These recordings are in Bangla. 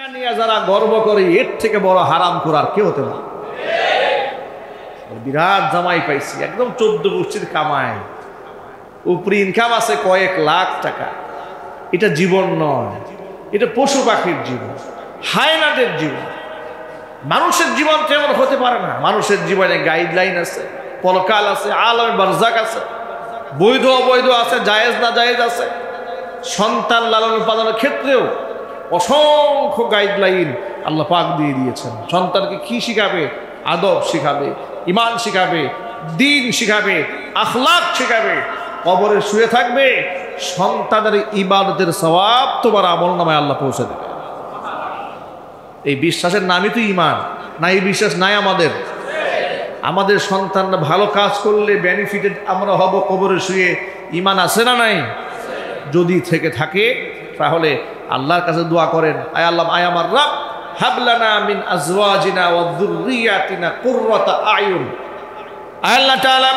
টাকা নিয়ে যারা গর্ব করে এর থেকে বড় হারাম করার কেউ হতে পারে। বিরাট জামাই পাইছি, একদম 14 গোষ্ঠীর কামায়, উপরি ইনকাম আছে কয়েক লাখ টাকা। এটা জীবন নয়, এটা পশু পাখির জীবন, হায়নাদের জীবন। মানুষের জীবন তেমন হতে পারে না। মানুষের জীবনে গাইডলাইন আছে, পরকাল আছে, আলমে বারজাক আছে, বৈধ অবৈধ আছে, জায়েজ না জায়েজ আছে। সন্তান লালন পালনের ক্ষেত্রেও অসংখ্য গাইডলাইন আল্লাহ পাক দিয়ে দিয়েছেন। সন্তানকে কি শিখাবে? আদব শিখাবে, ইমান শিখাবে, দিন শিখাবে, আখলাক শিখাবে। কবরে শুয়ে থাকবে, সন্তানের ইবাদতের সওয়াব তোমার আমলনামায় আল্লাহ পৌঁছে দেবে। এই বিশ্বাসের নামই তো ইমান। না, এই বিশ্বাস নাই আমাদের। আমাদের সন্তানরা ভালো কাজ করলে বেনিফিটেড আমরা হব কবরে শুয়ে। ইমান আছে না নাই? যদি থেকে থাকে তাহলে আল্লাহর কাছে দোয়া করেন, আয় আল্লাহ, আয় আমার রব, হাবলানা মিন আজওয়াজিনা ওয়া যুররিয়াতিনা কুররাতা আয়ুন। আয় আল্লাহ তাআলা,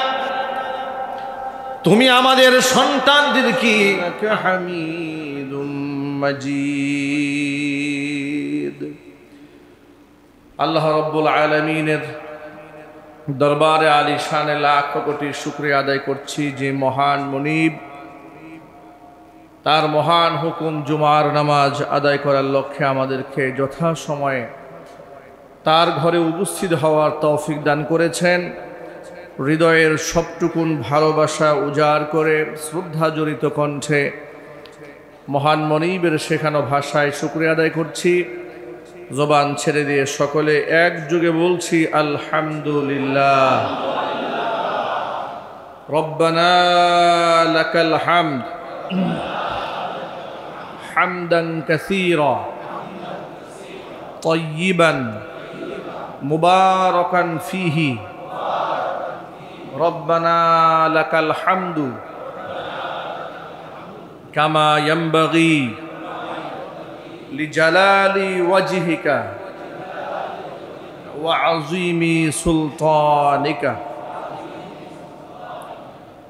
তুমি আমাদের সন্তানদেরকে হামিদুম মাজিদ। আল্লাহ রাব্বুল আলামিনের দরবারে আলিশানে লাখ কোটি শুকরিয়া আদায় করছি যে মহান মুনিব তার মহান হুকুম জুমার নামাজ আদায় করার লক্ষ্যে আমাদেরকে যথাসময়ে তার ঘরে উপস্থিত হওয়ার তৌফিক দান করেছেন। হৃদয়ের সবটুকুন ভালোবাসা উজাড় করে শ্রদ্ধা জড়িত কণ্ঠে মহান মনিবের শেখানো ভাষায় শুকরিয়া আদায় করছি। জবান ছেড়ে দিয়ে সকলে একযোগে বলছি আলহামদুলিল্লাহ। রব্বানা লাকাল হামদ হামদান কাসীরা তাইয়িবান মুবারাকান ফীহি। রব্বানা লাকাল হামদু কামা ইয়ানবাগী লিজালালি ওয়াজহিকা ওয়া আযীমি সুলতানিকা।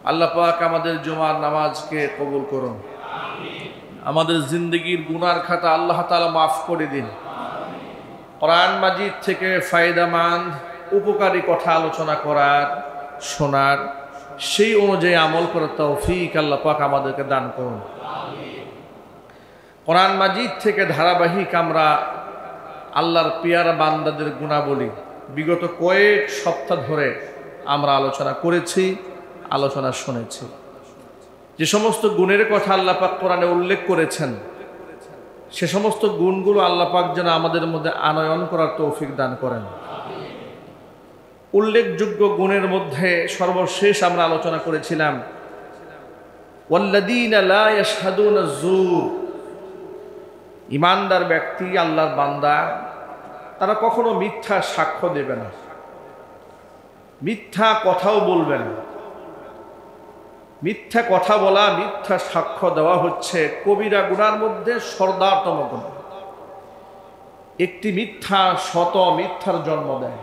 আল্লাহ পাক আমাদের জুমার নামাজকে কবুল করুন। আমাদের জিন্দগির গুনার খাতা আল্লাহ তাআলা মাফ করে দিন। কোরআন মাজিদ থেকে ফায়দামন্দ উপকারী কথা আলোচনা করার, শোনার, সেই অনুযায়ী আমল করার তৌফিক আল্লাহ পাক আমাদেরকে দান করুন। কোরআন মাজিদ থেকে ধারাবাহিক আমরা আল্লাহর পিয়ারা বান্দাদের গুণাবলী বিগত কয়েক সপ্তাহ ধরে আমরা আলোচনা করেছি, আলোচনা শুনেছি। যে সমস্ত গুণের কথা আল্লাহ পাক কোরআনে উল্লেখ করেছেন, সে সমস্ত গুণগুলো আল্লাহ পাক যেন আমাদের মধ্যে আনয়ন করার তৌফিক দান করেন। উল্লেখযোগ্য গুণের মধ্যে সর্বশেষ আমরা আলোচনা করেছিলাম ওয়াল্লাযীনা লা ইয়াশহাদুনা যুর। ইমানদার ব্যক্তি, আল্লাহর বান্দা, তারা কখনো মিথ্যা সাক্ষ্য দেবে না, মিথ্যা কথাও বলবে না। মিথ্যা কথা বলা, মিথ্যা সাক্ষ্য দেওয়া হচ্ছে কবিরা গুনার মধ্যে সর্দারতম গুণ। একটি মিথ্যা শত মিথ্যার জন্ম দেয়।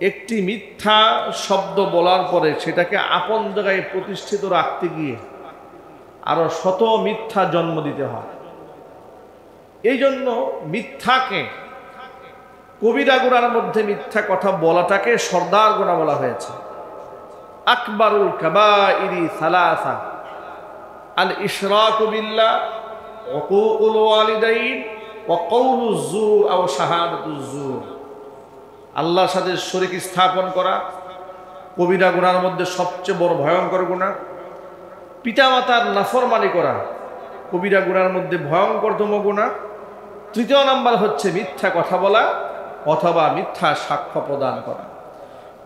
একটি মিথ্যা শব্দ বলার পরে সেটাকে আপন জায়গায় প্রতিষ্ঠিত রাখতে গিয়ে আরো শত মিথ্যা জন্ম দিতে হয়। এই জন্য মিথ্যাকে, কবিরা গুনার মধ্যে মিথ্যা কথা বলাটাকে সর্দার গুনাহ বলা হয়েছে। আকবারুল কাবাইরি সালাসা, আল ইশরাকু বিল্লাহ, উকুকুল ওয়ালিদাইন ওয়া কাউলুজ যুর আও শাহাদাতুজ যুর। আল্লাহর সাথে শরীক স্থাপন করা কবিরা গুনার মধ্যে সবচেয়ে বড় ভয়ঙ্কর গুনাহ। পিতামাতার নাফরমানি করা কবিরা গুনার মধ্যে ভয়ঙ্করতম গুনাহ। তৃতীয় নাম্বার হচ্ছে মিথ্যা কথা বলা অথবা মিথ্যা সাক্ষ্য প্রদান করা।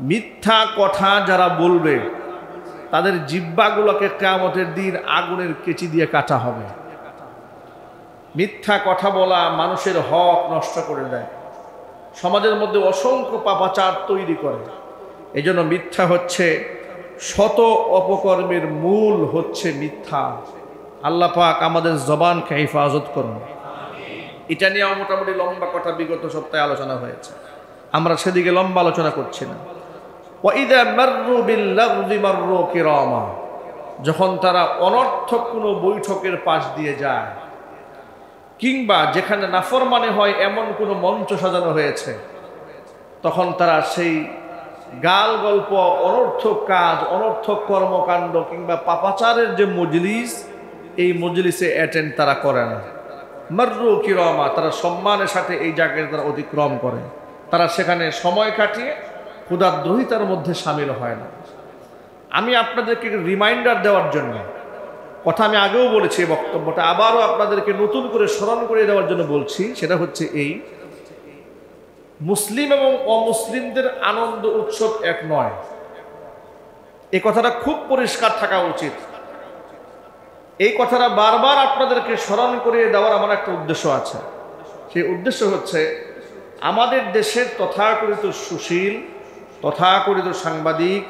মিথ্যা কথা যারা বলবে তাদের জিহ্বাগুলোকে কিয়ামতের দিন আগুনের কেচি দিয়ে কাটা হবে। মিথ্যা কথা বলা মানুষের হক নষ্ট করে দেয়, সমাজের মধ্যে অসংখ্য পাপাচার তৈরি করে। এই জন্য মিথ্যা হচ্ছে শত অপকর্মের মূল হচ্ছে মিথ্যা। আল্লাহ পাক আমাদের জবানকে হেফাজত করুন। এটা নিয়ে মোটামুটি লম্বা কথা বিগত সপ্তাহে আলোচনা হয়েছে, আমরা সেদিকে লম্বা আলোচনা করছি না। ওয়াইদা মাররু বিল্লাগযি মাররু কিরামা, যখন তারা অনর্থক কোনো বৈঠকের পাশ দিয়ে যায়, কিংবা যেখানে নাফরমানি হয় এমন কোনো মঞ্চ সাজানো হয়েছে, তখন তারা সেই গাল গল্প, অনর্থক কাজ, অনর্থক কর্মকাণ্ড কিংবা পাপাচারের যে মজলিস, এই মজলিসে অ্যাটেন্ড তারা করে না। মাররু কিরামা, তারা সম্মানের সাথে এই জায়গায় তারা অতিক্রম করে। তারা সেখানে সময় কাটিয়ে ক্ষুধাদ্রোহিতার মধ্যে সামিল হয় না। আমি আপনাদেরকে রিমাইন্ডার দেওয়ার জন্য, কথা আমি আগেও বলেছি, এই বক্তব্যটা আবারও আপনাদেরকে নতুন করে স্মরণ করে দেওয়ার জন্য বলছি। সেটা হচ্ছে এই, মুসলিম এবং অমুসলিমদের আনন্দ উৎসব এক নয়। এই কথাটা খুব পরিষ্কার থাকা উচিত। এই কথাটা বারবার আপনাদেরকে স্মরণ করিয়ে দেওয়ার আমার একটা উদ্দেশ্য আছে। সেই উদ্দেশ্য হচ্ছে, আমাদের দেশের তথাকথিত সুশীল, তথাকথিত সাংবাদিক,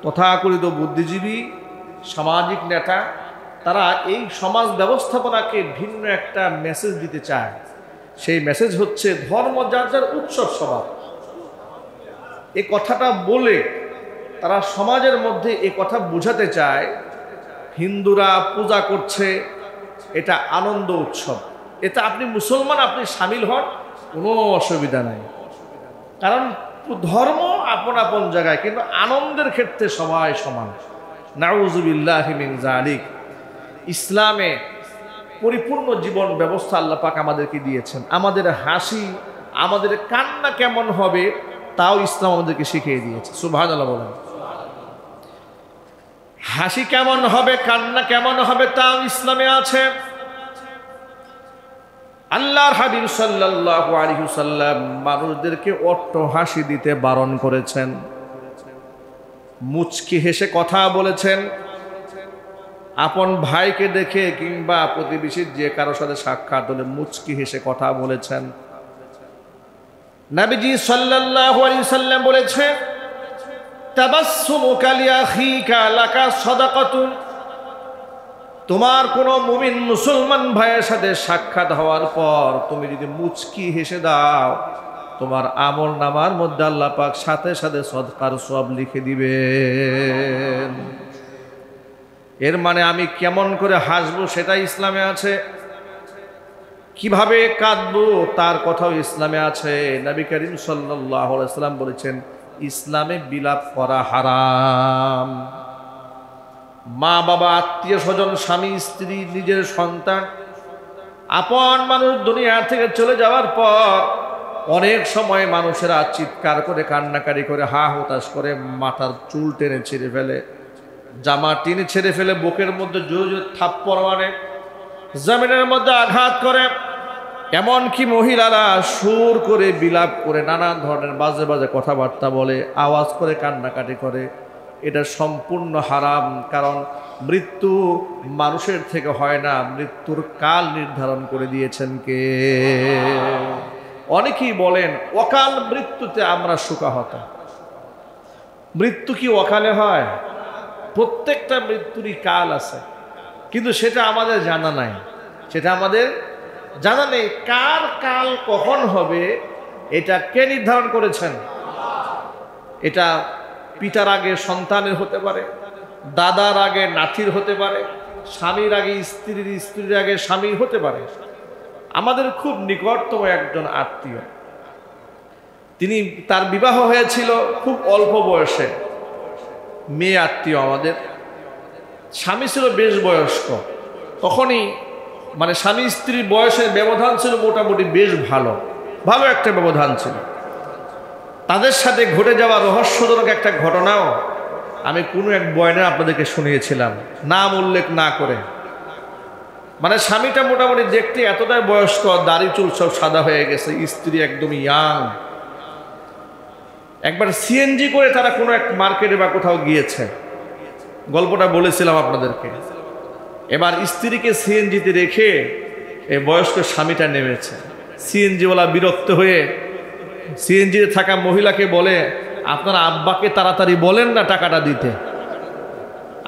তথাকথিত বুদ্ধিজীবী, সামাজিক নেতা, তারা এই সমাজ ব্যবস্থাপনাকে ভিন্ন একটা মেসেজ দিতে চায়। সেই মেসেজ হচ্ছে ধর্ম যার যার উৎসব সবার। এই কথাটা বলে তারা সমাজের মধ্যে এই কথা বোঝাতে চায়, হিন্দুরা পূজা করছে, এটা আনন্দ উৎসব, এটা আপনি মুসলমান, আপনি সামিল হন, কোনো অসুবিধা নাই। কারণ ধর্ম আপন আপন জায়গায়, কিন্তু আনন্দের ক্ষেত্রে সবাই সমান। নাউযুবিল্লাহি মিন যালিক। ইসলামে পরিপূর্ণ জীবন ব্যবস্থা আল্লাহ পাক আমাদেরকে দিয়েছেন। আমাদের হাসি, আমাদের কান্না কেমন হবে তাও ইসলাম আমাদেরকে শিখিয়ে দিয়েছে। সুবহানাল্লাহ বলেন। হাসি কেমন হবে, কান্না কেমন হবে তাও ইসলামে আছে। আল্লাহর হাবিব সাল্লাল্লাহু আলাইহি ওয়াসাল্লাম মানুষদেরকে অট্ট হাসি দিতে বারণ করেছেন, মুচকি হেসে কথা বলেছেন। আপন ভাইকে দেখে কিংবা প্রতিবেশীর যে কারোর সাথে সাক্ষাৎ হলে মুচকি হেসে কথা বলেছেন। নবীজি সাল্লাল্লাহু আলাইহি ওয়াসাল্লাম বলেছেন, তাবাসসুমুকা লিআখিকা লাকা সাদাকাতুন। তোমার কোন মুমিন মুসলমান ভাইয়ের সাথে সাক্ষাৎ হওয়ার পর তুমি যদি মুচকি হেসে দাও, তোমার আমল নামার মধ্যে আল্লাহ পাক সাথে সাথে সদকার সওয়াব লিখে দিবেন। এর মানে আমি কেমন করে হাসবো সেটা ইসলামে আছে, কিভাবে কাঁদবো তার কথাও ইসলামে আছে। নবী করিম সাল্লাল্লাহু আলাইহি ওয়াসাল্লাম বলেছেন, ইসলামে বিলাপ করা হারাম। মা বাবা, আত্মীয় স্বজন, স্বামী স্ত্রী, নিজের সন্তান, আপন মানুষ দুনিয়া থেকে চলে যাওয়ার পর অনেক সময় মানুষেরা চিৎকার করে, কান্নাকারি করে, হা হতাশ করে, মাথার চুল টেনে ছিঁড়ে ফেলে, জামা টেনে ছেড়ে ফেলে, বুকের মধ্যে জোরে জোরে থাপ্পড় মারে, জমিনের মধ্যে আঘাত করে। এমনকি মহিলারা সুর করে, বিলাপ করে, নানান ধরনের বাজে বাজে কথাবার্তা বলে, আওয়াজ করে, কান্নাকাটি করে। এটা সম্পূর্ণ হারাম। কারণ মৃত্যু মানুষের থেকে হয় না, মৃত্যুর কাল নির্ধারণ করে দিয়েছেন কে? অনেকেই বলেন অকাল মৃত্যুতে আমরা শোকাহত। মৃত্যু কি অকালে হয়? প্রত্যেকটা মৃত্যুরই কাল আছে, কিন্তু সেটা আমাদের জানা নাই। সেটা আমাদের জানা নেই কার কাল কখন হবে, এটা কে নির্ধারণ করেছেন? এটা পিতার আগে সন্তানের হতে পারে, দাদার আগে নাতির হতে পারে, স্বামীর আগে স্ত্রীর, স্ত্রীর আগে স্বামীর হতে পারে। আমাদের খুব নিকটতম একজন আত্মীয়, তিনি, তার বিবাহ হয়েছিল খুব অল্প বয়সে, মেয়ে আত্মীয় আমাদের। স্বামী ছিল বেশ বয়স্ক, তখনই মানে স্বামী স্ত্রীর বয়সের ব্যবধান ছিল মোটামুটি বেশ ভালো একটা ব্যবধান ছিল। তাদের সাথে ঘটে যাওয়া রহস্যজনক একটা ঘটনাও আমি কোনো এক বয়ানে আপনাদেরকে শুনিয়েছিলাম, নাম উল্লেখ না করে। মানে স্বামীটা মোটামুটি দেখতে এতটাই বয়স্ক, দাড়ি চুল সব সাদা হয়ে গেছে, স্ত্রী একদম ইয়াং। একবার সিএনজি করে তারা কোনো এক মার্কেটে বা কোথাও গিয়েছে, গল্পটা বলেছিলাম আপনাদেরকে। এবার স্ত্রীকে সিএনজিতে রেখে এই বয়স্ক স্বামীটা নেমেছে। সিএনজিওয়ালা বিরক্ত হয়ে সিএনজিতে থাকা মহিলাকে বলে, আপনার আব্বাকে তাড়াতাড়ি বলেন না টাকাটা দিতে,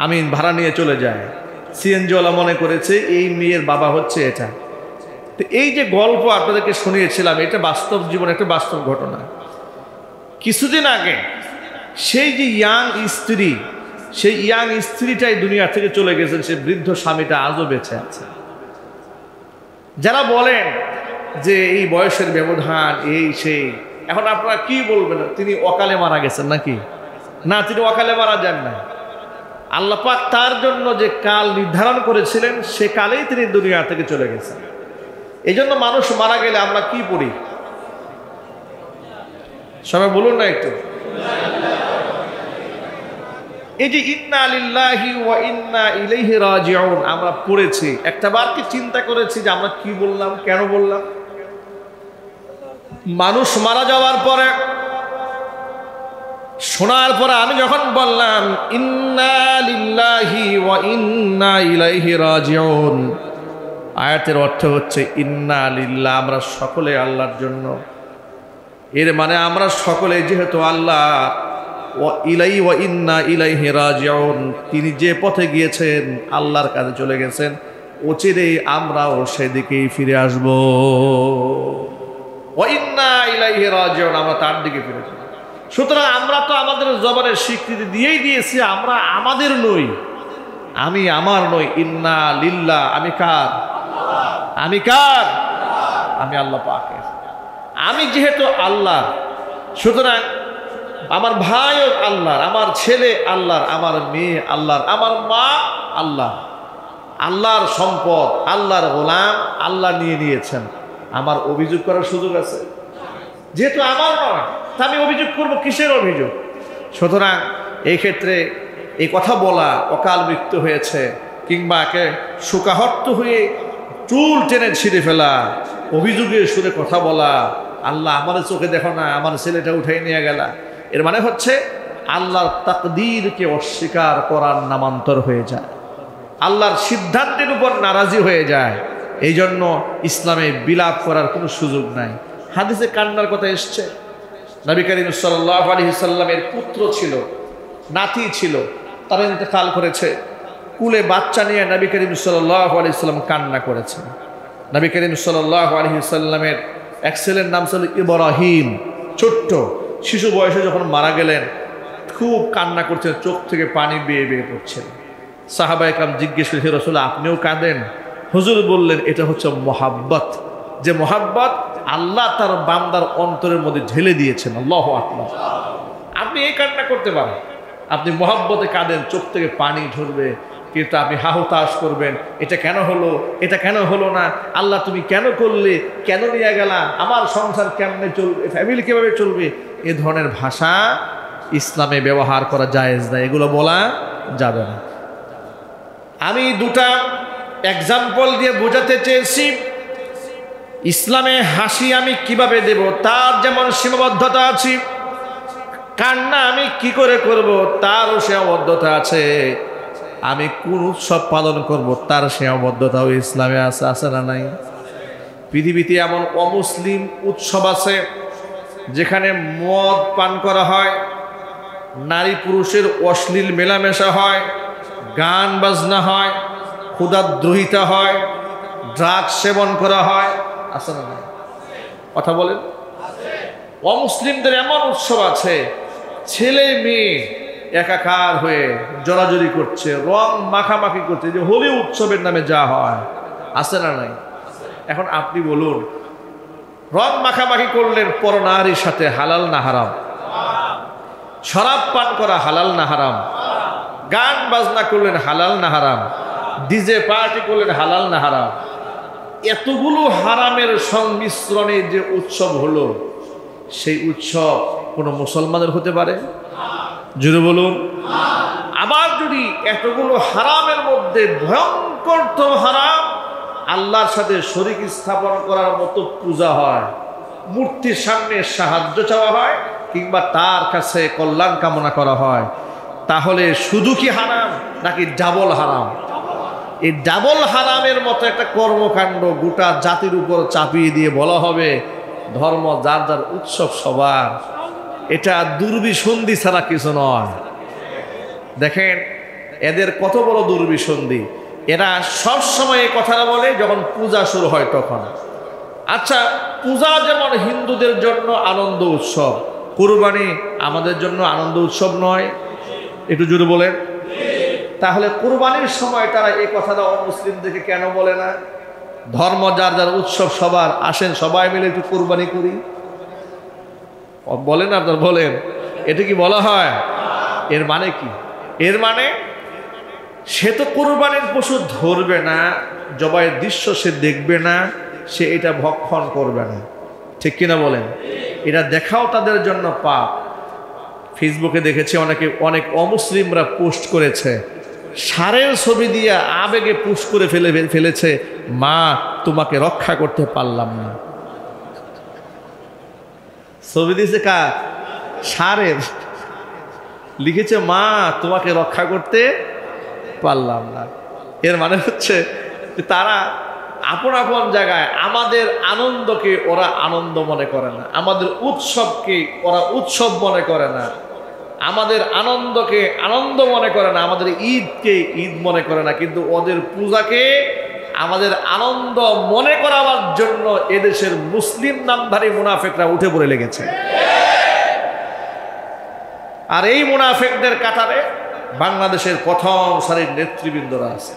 আমি ভাড়া নিয়ে চলে যাই। সিএনজিওয়ালা মনে করেছে এই মেয়ের বাবা হচ্ছে এটা। তো এই যে গল্প আপনাদেরকে শুনিয়েছিলাম, এটা বাস্তব জীবন, একটা বাস্তব ঘটনা। কিছুদিন আগে সেই যে ইয়াং স্ত্রী, সেই ইয়াং স্ত্রীটাই দুনিয়া থেকে চলে গেছেন, সে বৃদ্ধ স্বামীটা আজও বেঁচে আছে। যারা বলেন যে এই বয়সের ব্যবধান এই সেই, এখন আপনারা কি বলবেন? তিনি অকালে মারা গেছেন নাকি? না, তিনি অকালে মারা যান না। আল্লাহ পাক তার জন্য যে কাল নির্ধারণ করেছিলেন সে কালেই তিনি দুনিয়া থেকে চলে গেছেন। এই জন্য মানুষ মারা গেলে আমরা কি পড়ি? সবাই বলুন না একটু। এই যে ইন্না লিল্লাহি ওয়া ইন্না ইলাইহি রাজিউন আমরা পড়েছি, একটা বার কি চিন্তা করেছি যে আমরা কি বললাম, কেন বললাম? মানুষ মারা যাওয়ার পরে শোনার পরে আমি যখন বললাম ইন্না লিল্লাহি ওয়া ইন্না ইলাইহি রাজিউন, আয়াতের অর্থ হচ্ছে ইন্না লিল্লাহ, আমরা সকলে আল্লাহর জন্য। এর মানে আমরা সকলে যেহেতু আল্লাহ, ওয়া ইন্না ইলাইহি রাজিউন, তিনি যে পথে গিয়েছেন আল্লাহর কাছে চলে গেছেন, অচিরেই আমরাও সেদিকেই ফিরে আসব। ওয়া ইন্না ইলাইহি রাজিউন, আমরা তার দিকে ফিরে যাব। সুতরাং আমরা তো আমাদের জবানের স্বীকৃতি দিয়েই দিয়েছি আমরা আমাদের নই, আমি আমার নই। ইন্না লিল্লাহ, আমি কার? আমি কার? আমি আল্লাহ পাকের। আমি যেহেতু আল্লাহ, সুতরাং আমার ভাইও আল্লাহর, আমার ছেলে আল্লাহর, আমার মেয়ে আল্লাহর, আমার মা আল্লাহ, আল্লাহর সম্পদ, আল্লাহর গোলাম, আল্লাহ নিয়ে নিয়েছেন। আমার অভিযোগ করার সুযোগ আছে? যেহেতু আমার নয়, তা আমি অভিযোগ করব কিসের অভিযোগ? সুতরাং এই ক্ষেত্রে এই কথা বলা অকাল মৃত্যু হয়েছে কিংবা একে শোকাহত হয়ে চুল টেনে ছিঁড়ে ফেলা, অভিযোগের সুরে কথা বলা, আল্লাহ আমার চোখে দেখো না, আমার ছেলেটা উঠাই নিয়ে গেলা, এর মানে হচ্ছে আল্লাহর তাকদীরকে অস্বীকার করার নামান্তর হয়ে যায়, আল্লাহর সিদ্ধান্তের উপর নারাজি হয়ে যায়। এই জন্য ইসলামে বিলাপ করার কোনো সুযোগ নাই। হাদিসে কান্নার কথা এসছে, নবী করিম সাল্লাল্লাহু আলাইহি সাল্লামের পুত্র ছিল, নাতি ছিল, তারা ইন্তেকাল করেছে। কুলে বাচ্চা নিয়ে নবী করিম সাল্লাল্লাহু আলাইহি সাল্লাম কান্না করেছেন। নবী করিম সাল্লাল্লাহু আলাইহি সাল্লামের এক ছেলের নাম ছিল ইব্রাহিম। ছোট্ট শিশু বয়সে যখন মারা গেলেন খুব কান্না করছেন, চোখ থেকে পানি বেয়ে বেয়ে পড়ছেন। সাহাবায়ে কেরাম জিজ্ঞেস করেছে, রাসূল আপনিও কাঁদেন? হুজুর বললেন, এটা হচ্ছে মহাব্বত, যে মহাব্বত আল্লাহ তার বান্দার অন্তরের মধ্যে ঢেলে দিয়েছেন। আল্লাহু আকবার। আপনি এই কান্না করতে পারেন, আপনি মহাব্বতে কাঁদেন, চোখ থেকে পানি ঝরবে, কিন্তু আপনি হাহুতাশ করবেন, এটা কেন হলো, এটা কেন হলো না, আল্লাহ তুমি কেন করলে, কেন নিয়ে গেলা, আমার সংসার কেমনে চলবে, ফ্যামিলি কিভাবে চলবে, এ ধরনের ভাষা ইসলামে ব্যবহার করা জায়েজ না, এগুলো বলা যাবে না। আমি দুটা এক্সাম্পল দিয়ে বোঝাতে চেয়েছি ইসলামে হাসি আমি কিভাবে দেব তার যেমন সীমাবদ্ধতা আছে, কান্না আমি কি করে করব তারও সীমাবদ্ধতা আছে, আমি কোন উৎসব পালন করব তার সীমাবদ্ধতাও ইসলামে আছে, আছে না নাই? পৃথিবীতে এমন অমুসলিম উৎসব আছে যেখানে মদ পান করা হয়, নারী পুরুষের অশ্লীল মেলামেশা হয়, গান বাজনা হয়, ক্ষুধাদ্রোহিতা হয়, ড্রাগস সেবন করা হয়, আছে না নাই? কথা বলেন। অমুসলিমদের এমন উৎসব আছে ছেলে মেয়ে একাকার হয়ে জড়াজড়ি করছে, রং মাখামাখি করছে, যে হোলি উৎসবের নামে যা হয়, আছে না নাই? এখন আপনি বলুন, রং মাখামাখি করলেন পরনারীর সাথে, হালাল না হারাম? শরাব পান করা হালাল না হারাম? গান বাজনা করলেন হালাল না হারাম? ডিজে পার্টি করলেন হালাল না হারাম? এতগুলো হারামের সংমিশ্রণে যে উৎসব হলো, সেই উৎসব কোনো মুসলমানের হতে পারে? জোরে বলুন। আবার যদি এতগুলো হারামের মধ্যে ভয়ঙ্করতম হারাম আল্লাহর সাথে শরীক স্থাপন করার মতো পূজা হয়, মূর্তির সামনে সাহায্য চাওয়া হয়, কিংবা তার কাছে কল্যাণ কামনা করা হয়, তাহলে শুধু কি হারাম নাকি ডাবল হারাম? এই ডাবল হারামের মতো একটা কর্মকাণ্ড গোটা জাতির উপর চাপিয়ে দিয়ে বলা হবে ধর্ম যার যার, উৎসব সবার। এটা দুর্বিসন্ধি ছাড়া কিছু নয়। দেখেন এদের কত বড় দুর্বিসন্ধি, এরা সব সময় এই কথাটা বলে যখন পূজা শুরু হয় তখন। আচ্ছা, পূজা যেমন হিন্দুদের জন্য আনন্দ উৎসব, কুরবানি আমাদের জন্য আনন্দ উৎসব নয়? একটু জোরে বলেন। তাহলে কুরবানির সময় তারা এই কথাটা অমুসলিমদেরকে কেন বলে না? ধর্ম যার যার উৎসব সবার, আসেন সবাই মিলে একটু কোরবানি করি। বলেন আপনার, বলেন এটা কি বলা হয়? এর মানে কি? এর মানে সে তো কোরবানির পশু ধরবে না, জবাইয়ের দৃশ্য সে দেখবে না, সে এটা ভক্ষণ করবে না, ঠিক কিনা বলেন? এটা দেখাও তাদের জন্য পাপ। ফেসবুকে দেখেছি অনেক অমুসলিমরা পোস্ট করেছে, ষাঁড়ের ছবি দিয়ে আবেগে পোস্ট করে ফেলেছে, মা তোমাকে রক্ষা করতে পারলাম না। ছবি দিয়েছে কার? ষাঁড়ের। লিখেছে মা তোমাকে রক্ষা করতে পারলাম না। এর মানে হচ্ছে তারা আপন আপন জায়গায় আমাদের আনন্দকে ওরা আনন্দ মনে করে না, আমাদের উৎসবকে ওরা উৎসব মনে করে না, আমাদের আনন্দকে আনন্দ মনে করে না, আমাদের ঈদকে ঈদ মনে করে না, কিন্তু ওদের পূজাকে আমাদের আনন্দ মনে করাবার জন্য এদেশের মুসলিম নামধারী মুনাফিকরা উঠে পড়ে লেগেছে। আর এই মুনাফিকদের কাতারে বাংলাদেশের প্রথম সারির নেতৃবৃন্দরা আছে।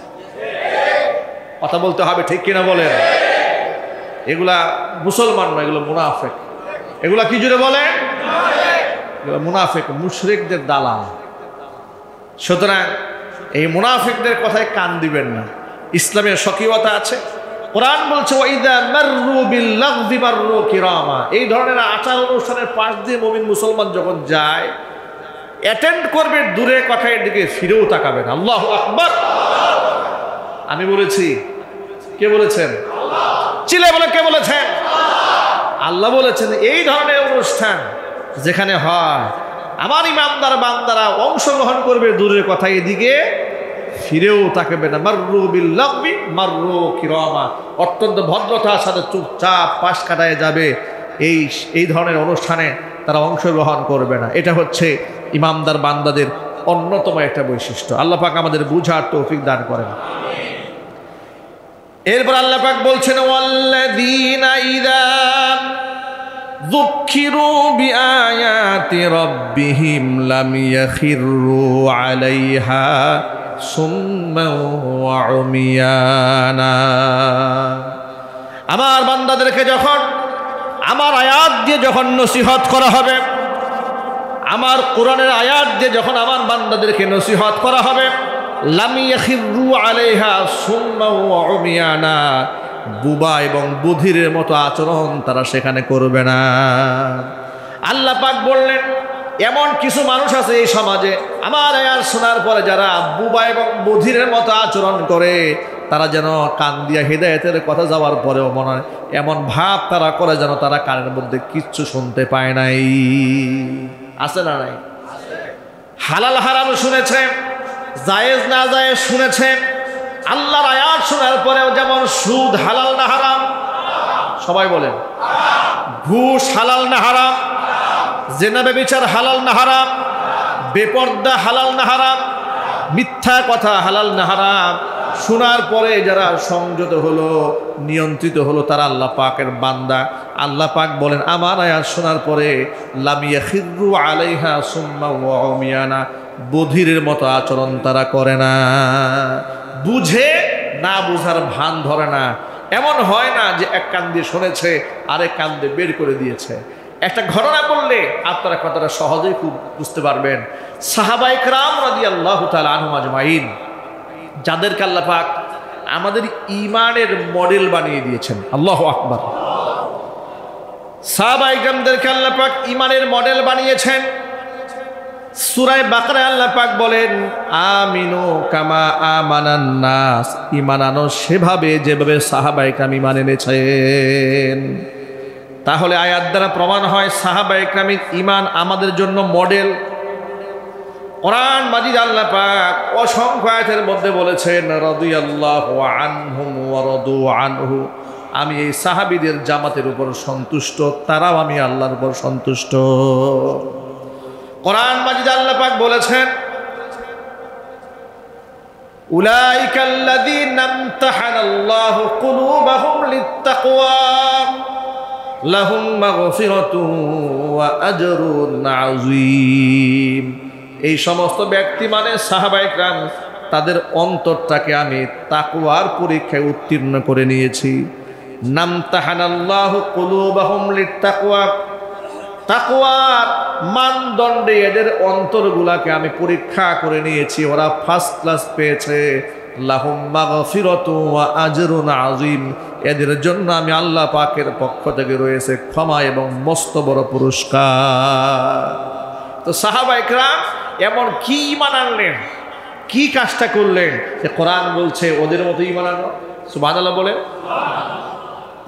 কথা বলতে হবে, ঠিক কিনা বলেন? এগুলা মুসলমান নয়, এগুলো মুনাফিক। এগুলা কি জুড়ে বলে? এগুলো মুনাফিক, মুশরিকদের দালাল। সুতরাং এই মুনাফিকদের কথায় কান দিবেন না। ইসলামের স্বকীয়তা আছে। কোরআন বলছে ওয়াইদা মাররু বিল লাগযি মাররু কিরামা। এই ধরনের আচার অনুষ্ঠানের পাশ দিয়ে মুমিন মুসলমান যখন যায়, অ্যাটেন্ড করবে, দূরে কথার দিকে ফিরেও তাকাবে না। আল্লাহু আকবার। আমি বলেছি, কে বলেছেন? চিলে বলে কে বলেছেন? আল্লাহ বলেছেন এই ধরনের অনুষ্ঠান যেখানে হয়, আমার ইমানদার বান্দারা অংশগ্রহণ করবে, দূরের কথা এদিকে ফিরেও তাকাবে না। মাররু বিল লাগবি মাররু কিরামা, অত্যন্ত ভদ্রতার সাথে চুপচাপ পাশ কাটায় যাবে। এই ধরনের অনুষ্ঠানে তারা অংশগ্রহণ করবে না। এটা হচ্ছে ইমানদার বান্দাদের অন্যতম একটা বৈশিষ্ট্য। আল্লাহ পাক আমাদের বুঝার তৌফিক দান করেন। এরপর আল্লাহ পাক বলছেন ওয়াল্লাযীনা ইযা যুক্কিরু বিআয়াতি রাব্বিহিম লাম ইয়াখিরু আলাইহা সুম্মান ওয়া উমিয়ানা। আমার বান্দাদেরকে যখন আমার আয়াত দিয়ে যখন নসিহত করা হবে, আমার কোরআনের আয়াত দিয়ে যখন আমার বান্দাদেরকে নসিহত করা হবে, লাম ইয়াখিরু আলাইহা সুম্মান ওয়া উমিয়ানা, বুবা এবং বধিরের মতো আচরণ তারা সেখানে করবে না। আল্লাহ পাক বললেন এমন কিছু মানুষ আছে এই সমাজে আমার আয়াত শোনার পরে যারা বুবা এবং বধিরের মতো আচরণ করে, তারা যেন কান দিয়া হিদায়াতের কথা যাওয়ার পরেও মনে হয় এমন ভাব তারা করে যেন তারা কানের মধ্যে কিচ্ছু শুনতে পায় নাই। আছে না নাই? হালাল হারাম শুনেছে, জায়েজ না জায়েজ শুনেছে। আল্লাহর আয়াত শোনার পরেও যেমন সুদ হালাল না হারাম? সবাই বলেন। ঘুষ হালাল না হারাম? জিনা ব্যভিচার হালাল না হারাম? বেপর্দা হালাল না হারাম? মিথ্যা কথা হালাল না হারাম? শোনার পরে যারা সংযত হলো, নিয়ন্ত্রিত হলো, তারা আল্লাহ পাকের বান্দা। আল্লাহ পাক বলেন আমার আয়াত শোনার পরে লাম ইয়াখিরু আলাইহা সুম্মা ওয়া উমিয়ানা, বধিরের মতো আচরণ তারা করে না। বুঝে না বুঝার ভান ধরে না। এমন হয় না যে এক কান দিয়ে শুনেছে আরেক কান দিয়ে বের করে দিয়েছে। একটা ঘটনা বললে আপনারা কথাটা সহজেই খুব বুঝতে পারবেন। সাহাবায়ে কেরাম রাদিয়াল্লাহু তাআলা আনহুম আজমাইন, যাদেরকে আল্লাহ পাক আমাদের ঈমানের মডেল বানিয়ে দিয়েছেন। আল্লাহু আকবার। সাহাবায়ে কেরামদেরকে আল্লাহ পাক ঈমানের মডেল বানিয়েছেন। সূরা বাকারায় আল্লাহ পাক বলেন আমিনু কামা আমানান নাস, ঈমান আনো সেভাবে যেভাবে সাহাবায়ে কেরাম ঈমান এনেছেন। তাহলে আয়াত দ্বারা প্রমাণ হয় সাহাবায়ে কেরামের ঈমান আমাদের জন্য মডেল। কোরআন মাজিদ আল্লাহ পাক অসংখ্য আয়াতের মধ্যে বলেছেন রাদিয়াল্লাহু আনহুম ওয়া রাদু আনহু, আমি এই সাহাবীদের জামাতের উপর সন্তুষ্ট, তারাও আমি আল্লাহর উপর সন্তুষ্ট। কোরআন মাজিদ আল্লাহ পাক বলেছেন উলাইকাল্লাযীনা ইমতাহানাল্লাহু কুলুবাহুম লিত্তাকওয়া লাহুম মাগফিরাতুন ওয়া আজরুন আযীম। এই সমস্ত ব্যক্তি মানে সাহাবায়ে কেরাম, তাদের অন্তরটাকে আমি তাকওয়ার পরীক্ষায় উত্তীর্ণ করে নিয়েছি। নামতাহানাল্লাহু কুলুবাহুম লিত্তাকওয়া, তাকওয়ার মানদণ্ডে এদের অন্তরগুলাকে আমি পরীক্ষা করে নিয়েছি, ওরা ফার্স্ট ক্লাস পেয়েছে। লাহুম মাগফিরাতু ওয়া আজরুন আযীম, এদের জন্য আমি আল্লাহ পাকের পক্ষ থেকে রয়েছে ক্ষমা এবং মস্ত বড় পুরস্কার। তো সাহাবায়ে কেরাম এমন কি ঈমান আনলেন, কি কাজটা করলেন যে কোরআন বলছে ওদের মতো ঈমান আনো? সুবহানাল্লাহ বলে।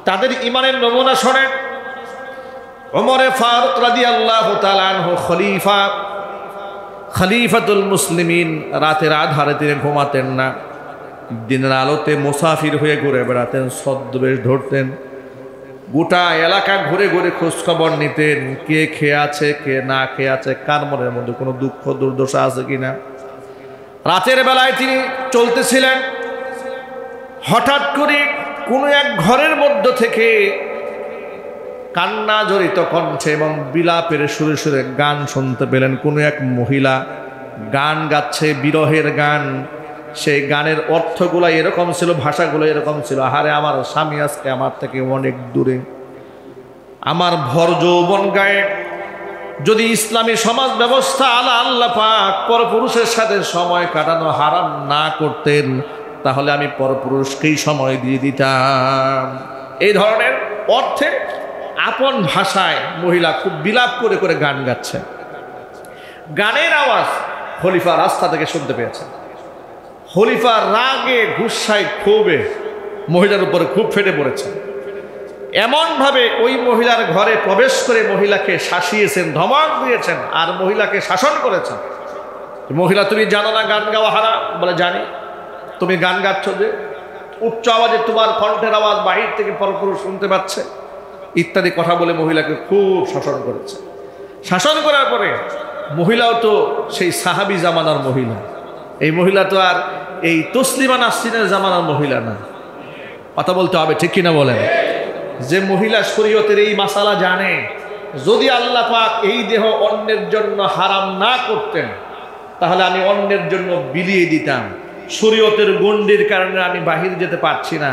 তাদের ঈমানের নমুনা শোনেন। ওমর ফারুক রাদিয়াল্লাহু তাআলা আনহু খলিফাতুল মুসলিমিন, রাতের আধারে তিনি ঘুমাতেন না, দিনের আলোতে মুসাফির হয়ে ঘুরে বেড়াতেন, ছদ্মবেশ ধরতেন, গোটা এলাকা ঘুরে ঘুরে খোঁজখবর নিতেন, কে খেয়ে আছে কে না খেয়ে আছে, কার মনের মধ্যে কোনো দুঃখ দুর্দশা আছে কিনা। রাতের বেলায় তিনি চলতেছিলেন, হঠাৎ করে কোনো এক ঘরের মধ্য থেকে কান্না জড়িত কণ্ঠে এবং বিলাপের সুরে সুরে গান শুনতে পেলেন। কোনো এক মহিলা গান গাচ্ছে, বিরহের গান। সেই গানের অর্থগুলো এরকম ছিল, ভাষাগুলো এরকম ছিল, আহারে আমার স্বামী আজকে আমার থেকে অনেক দূরে, আমার ভর যৌবন গায়ে যদি ইসলামী সমাজ ব্যবস্থা আল্লাহ পাক পরপুরুষের সাথে সময় কাটানো হারাম না করতেন, তাহলে আমি পরপুরুষকেই সময় দিয়ে দিতাম। এই ধরনের অর্থে আপন ভাষায় মহিলা খুব বিলাপ করে করে গান গাচ্ছে। গানের আওয়াজ খলিফা রাস্তা থেকে শুনতে পেয়েছেন। খলিফা রাগে গুসায় ক্ষোভে মহিলার উপরে খুব ফেটে পড়েছেন। এমনভাবে ওই মহিলার ঘরে প্রবেশ করে মহিলাকে শাসিয়েছেন, ধমক দিয়েছেন আর মহিলাকে শাসন করেছেন। মহিলা, তুমি জানো না গান গাওয়া হারাম? বলে জানি। তুমি গান গাচ্ছ যে, উচ্চ আওয়াজে তোমার কণ্ঠের আওয়াজ বাহির থেকে পরপুরুষ শুনতে পাচ্ছে, ইত্যাদি কথা বলে মহিলাকে খুব শাসন করেছে। শাসন করার পরে মহিলাও তো সেই সাহাবি জামানার মহিলা, এই মহিলা তো আর এই তসলিমা নাসরিনের জামানার মহিলা না। কথা বলতে হবে, ঠিক কিনা বলেন? যে মহিলা শরীয়তের এই মাসালা জানে, যদি আল্লাহ পাক এই দেহ অন্যের জন্য হারাম না করতেন তাহলে আমি অন্যের জন্য বিলিয়ে দিতাম। শরীয়তের গণ্ডির কারণে আমি বাহির যেতে পারছি না,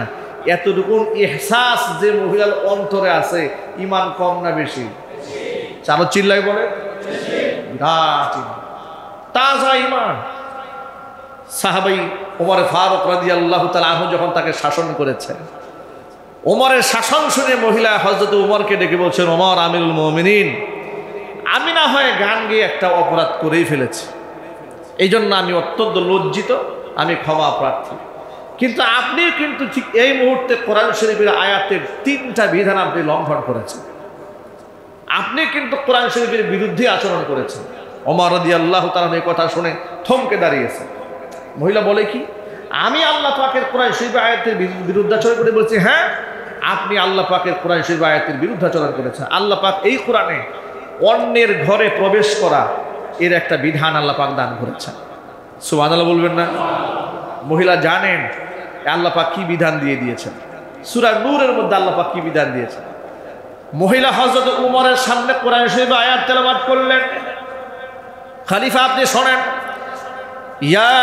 এতটুকু ইহসাস যে মহিলার অন্তরে আছে, ঈমান কম না বেশি? চারো চিল্লাই বলে, বিরাট ঈমান, তাজা ঈমান। সাহাবাই ওমর ফারুক রাদিয়াল্লাহু তাআলা আনহু যখন তাকে শাসন করেছে, ওমরের শাসন শুনে মহিলা হযরত ওমরকে ডেকে বলছেন, ওমর আমিরুল মুমিনিন, আমি না হয় গান গেয়ে একটা অপরাধ করেই ফেলেছি, এই জন্য আমি অত্যন্ত লজ্জিত, আমি ক্ষমা প্রার্থী। কিন্তু আপনি কিন্তু ঠিক এই মুহূর্তে কোরআন শরীফের আয়াতের 3টা বিধান আপনি লঙ্ঘন করেছেন। আপনি কিন্তু কোরআন শরীফের বিরুদ্ধে আচরণ করেছেন। ওমর রাদিয়াল্লাহু তাআলা এই কথা শুনে থমকে দাঁড়িয়েছে। মহিলা বলে কি, আমি আল্লাহ পাকের কোরআন শরীফের আয়াতের বিরুদ্ধাচরণ করে বলছি? হ্যাঁ, আপনি আল্লাহ পাকের কোরআন শরীফের আয়াতের বিরুদ্ধাচরণ করেছেন। আল্লাহ পাক এই কোরআনে অন্যের ঘরে প্রবেশ করা এর একটা বিধান আল্লাহ পাক দান করেছেন। সুবহানাল্লাহ বলবেন না? মহিলা জানেন আল্লাহ পাক কি বিধান দিয়ে দিয়েছেন। সূরা নূরের মধ্যে আল্লাহ পাক কি বিধান দিয়েছেন। মহিলা হযরত উমরের সামনে কোরআন শরীফের আয়াত তেলাওয়াত করলেন। খলিফা আপনি শোনেন, ইয়া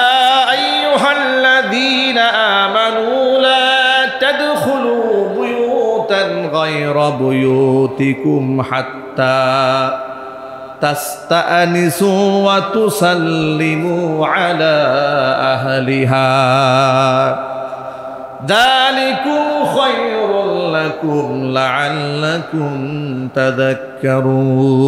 আইয়ুহাল্লাযীনা আমানু লা তাদখুলু বুয়ুতান গায়রা বুয়ুতিকুম হাত্তা তাস্তানিসু ওয়া তুসাল্লিমু আলা আহলিহা যালিকুম খায়রুল লাকুম লাআল্লাকুম তাযাক্কারুন।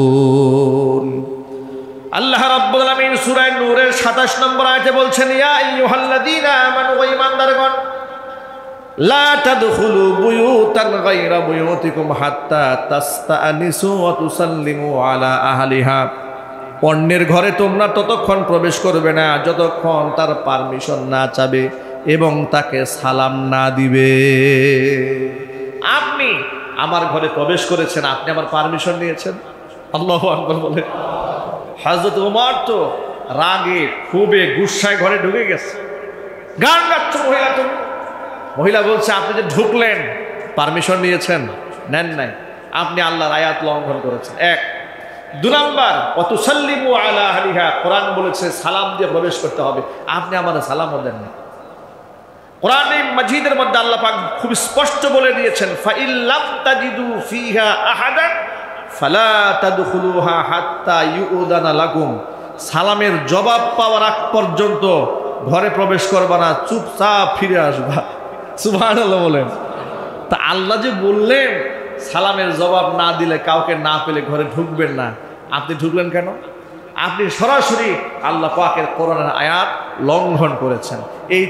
আল্লাহ রাব্বুল আলামিন সূরা নূরের 27 নম্বর আয়াতে বলছেন, ইয়া আইয়ুহাল্লাযীনা আমানু, ওয়া ঈমানদারগণ, লা তাদখুলু বুয়ুতান গায়রা বুয়ুতিকুম হাত্তা তাস্তানিসু ওয়া তুসাল্লিমু আলা আহলিহা, অন্যের ঘরে তোমরা ততক্ষণ প্রবেশ করবে না যতক্ষণ তার পারমিশন না চাবে এবং তাকে সালাম না দিবে। আপনি আমার ঘরে প্রবেশ করেছেন, আপনি আমার পারমিশন নিয়েছেন? আল্লাহু আকবার বলে। হযরত ওমর তো রাগে খুবই গুসায় ঘরে ঢুকে গেছে। গান গাচ্ছ মহিলা তুমি। মহিলা বলছে, আপনি যে ঢুকলেন পারমিশন নিয়েছেন? নেন নাই, আপনি আল্লাহর আয়াত লঙ্ঘন করেছেন। এক, 2 নাম্বার ওয়াতুসাল্লিমু আলা আহলিহা, কোরআন বলেছে সালাম দিয়ে প্রবেশ করতে হবে। আপনি আমাদের সালামও দেন না। কোরআনে মাজিদের মধ্যে আল্লাহ পাক খুব স্পষ্ট বলে দিয়েছেন, ফাইল্লাম তাজিদু ফিহা আহাদান ফালা তাদখুলুহা হাত্তা ইউদানা লাকুম। সালামের জবাব পাওয়ার আগ পর্যন্ত ঘরে প্রবেশ করবা না, চুপচাপ ফিরে আসবা। সুবহানাল্লাহ বলেন। তা আল্লাহ যে বললেন সালামের জবাব না দিলে, কাউকে না পেলে ঘরে ঢুকবেন না, আপনি ঢুকলেন কেন? আপনি সরাসরি আল্লাহ পাকের কোরআনের আয়াত লঙ্ঘন করেছেন। এই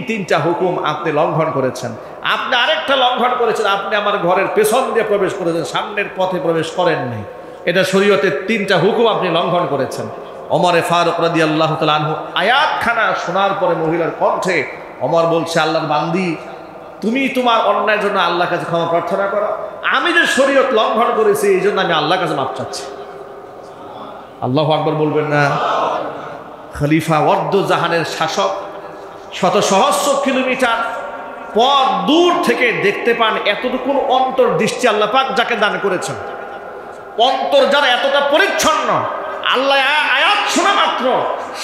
তিনটা হুকুম আপনি লঙ্ঘন করেছেন। আপনি আরেকটা লঙ্ঘন করেছেন, আপনি আমার ঘরের পেছন দিয়ে প্রবেশ করেছেন, সামনের পথে প্রবেশ করেন নাই। এটা শরীয়তের 3টা হুকুম আপনি লঙ্ঘন করেছেন। ওমর ফারুক রাদিয়াল্লাহু তাআলা আনহু আয়াতখানা শোনার পরে মহিলার কণ্ঠে ওমর বলছে, আল্লাহর বান্দি, তুমি তোমার অন্যায়ের জন্য আল্লাহর কাছে ক্ষমা প্রার্থনা করো। আমি যে শরীয়ত লঙ্ঘন করেছি এই জন্য আমি আল্লাহর কাছে মাপ চাচ্ছি। আল্লাহু আকবার বলবেন না? খলিফা অর্ধ জাহানের শাসক, শত সহস্র কিলোমিটার পর দূর থেকে দেখতে পান এতটুকু অন্তর্দৃষ্টি আল্লাহ পাক যাকে দান করেছেন। অন্তর যারা এতটা পরিচ্ছন্ন, আল্লাহ আয়াত শোনা মাত্র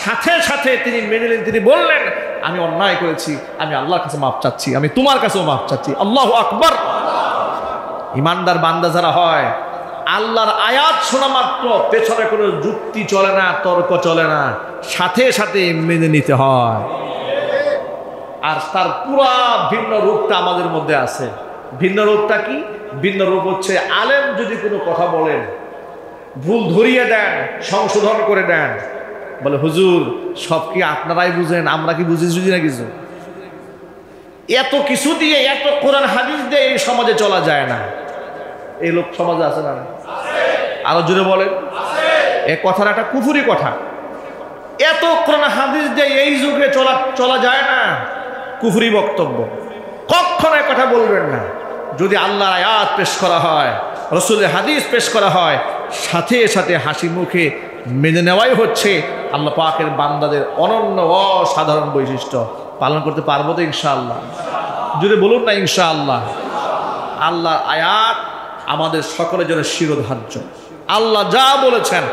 সাথে সাথে তিনি মেনে নিলেন। তিনি বললেন, আমি অন্যায় করেছি, আমি আল্লাহর কাছে মাপ চাচ্ছি, আমি তোমার কাছেও মাপ চাচ্ছি। আল্লাহু আকবার। ইমানদার বান্দা যারা হয়, আল্লাহর আয়াত শোনা মাত্র পেছনে কোনো যুক্তি চলে না, তর্ক চলে না, সাথে সাথে মেনে নিতে হয়। আর তার পুরা ভিন্ন রূপটা আমাদের মধ্যে আছে। ভিন্ন রূপটা কি? ভিন্ন রূপ হচ্ছে আলেম যদি কোনো কথা বলেন, ভুল ধরিয়ে দেন, সংশোধন করে দেন, বলে হুজুর সব কি আপনারাই বুঝেন, আমরা কি বুঝি না কিছু? এত কিছু দিয়ে, এত কোরআন হাদিস দিয়ে এই সমাজে চলা যায় না। এই লোক সমাজে আছে না? আরো জোরে বলেন। এই কথাটা একটা কুফুরি কথা। এত কোরআন হাদিস দিয়ে এই যুগে চলা যায় না, কুফরি বক্তব্য। কখনো এই কথা বলবেন না। যদি আল্লাহর আয়াত পেশ করা হয়, রাসূলের হাদিস পেশ করা হয়, সাথে সাথে হাসি মুখে মেনে নেওয়াই হচ্ছে আল্লাহ পাকের বান্দাদের অনন্য অসাধারণ বৈশিষ্ট্য। পালন করতে পারবো তো ইনশাআল্লাহ? যদি বলুন না ইনশাআল্লাহ। আল্লাহর আয়াত আমাদের সকলের জন্য শিরোধার্য। আল্লাহ যা বলেছেন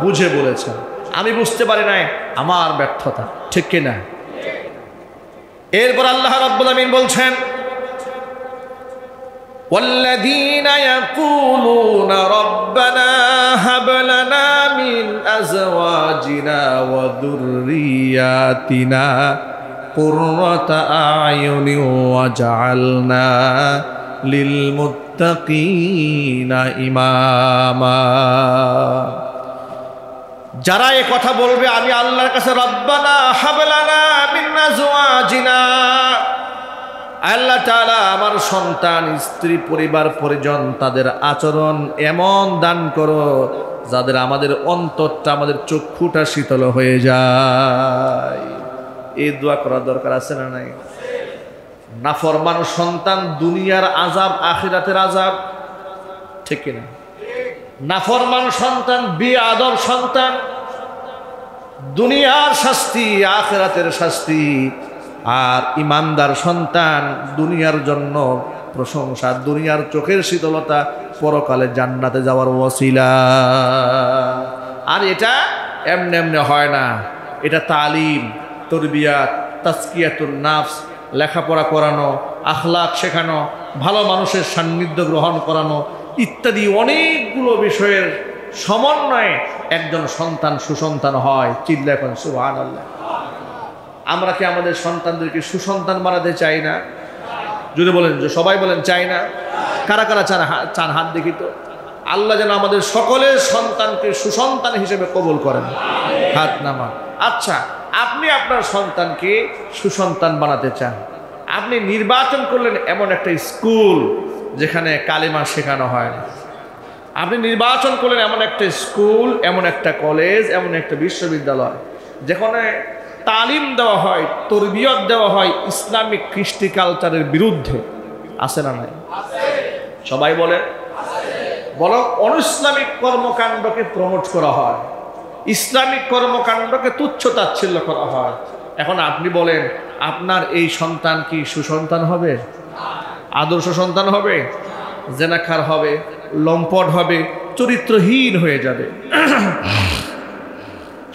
বুঝে বলেছেন। আমি বুঝতে পারি নাই, আমার ব্যর্থতা, ঠিক কিনা? এরপর আল্লাহ রাব্বুল আমিন বলছেন, والذين يقولون ربنا هب لنا من أزواجنا وذرياتنا قرة أعين واجعلنا للمتقين إماما। যারা এই কথা বলবে, আমি আল্লাহর কাছে রব্বানা হাব লানা মিন আজওয়াজিনা, আল্লাহ তাআলা আমার সন্তান, স্ত্রী, পরিবার, পরিজন, তাদের আচরণ এমন দান করো যাদের আমাদের অন্তরটা, আমাদের চক্ষুটা শীতল হয়ে যায়। এই দোয়া করার দরকার আছে না নাই? নাফরমান সন্তান দুনিয়ার আযাব, আখিরাতের আযাব, ঠিক কিনা? নাফরমান সন্তান, বেয়াদব সন্তান, দুনিয়ার শাস্তি, আখিরাতের শাস্তি। আর ইমানদার সন্তান দুনিয়ার জন্য প্রশংসা, দুনিয়ার চোখের শীতলতা, পরকালে জান্নাতে যাওয়ার ওয়াসিলা। আর এটা এমনি এমনি হয় না। এটা তালিম, তরবিয়াত, তাজকিয়াতুন নাফস, লেখাপড়া করানো, আখলাক শেখানো, ভালো মানুষের সান্নিধ্য গ্রহণ করানো ইত্যাদি অনেকগুলো বিষয়ের সমন্বয়ে একজন সন্তান সুসন্তান হয়। চিল্লা এখন সুবহানাল্লাহ। আমরা কি আমাদের সন্তানদেরকে সুসন্তান বানাতে চাই না? যদি বলেন, যে সবাই বলেন চাই না। কারা কারা চান হাত দেখি তো। আল্লাহ যেন আমাদের সকলের সন্তানকে সুসন্তান হিসেবে কবুল করেন। হাত নামা। আচ্ছা, আপনি আপনার সন্তানকে সুসন্তান বানাতে চান, আপনি নির্বাচন করলেন এমন একটা স্কুল যেখানে কালেমা শেখানো হয় না। আপনি নির্বাচন করলেন এমন একটা স্কুল, এমন একটা কলেজ, এমন একটা বিশ্ববিদ্যালয় যেখানে তালিম দেওয়া হয়, তরবিয়ত দেওয়া হয় ইসলামিক কৃষ্টি কালচারের বিরুদ্ধে। আছে না নাই? সবাই বলে। বরং অনইসলামিক কর্মকাণ্ডকে প্রমোট করা হয়, ইসলামিক কর্মকাণ্ডকে তুচ্ছ তাচ্ছিল্য করা হয়। এখন আপনি বলেন, আপনার এই সন্তান কি সুসন্তান হবে? আদর্শ সন্তান হবে? জেনাখার হবে, লম্পট হবে, চরিত্রহীন হয়ে যাবে।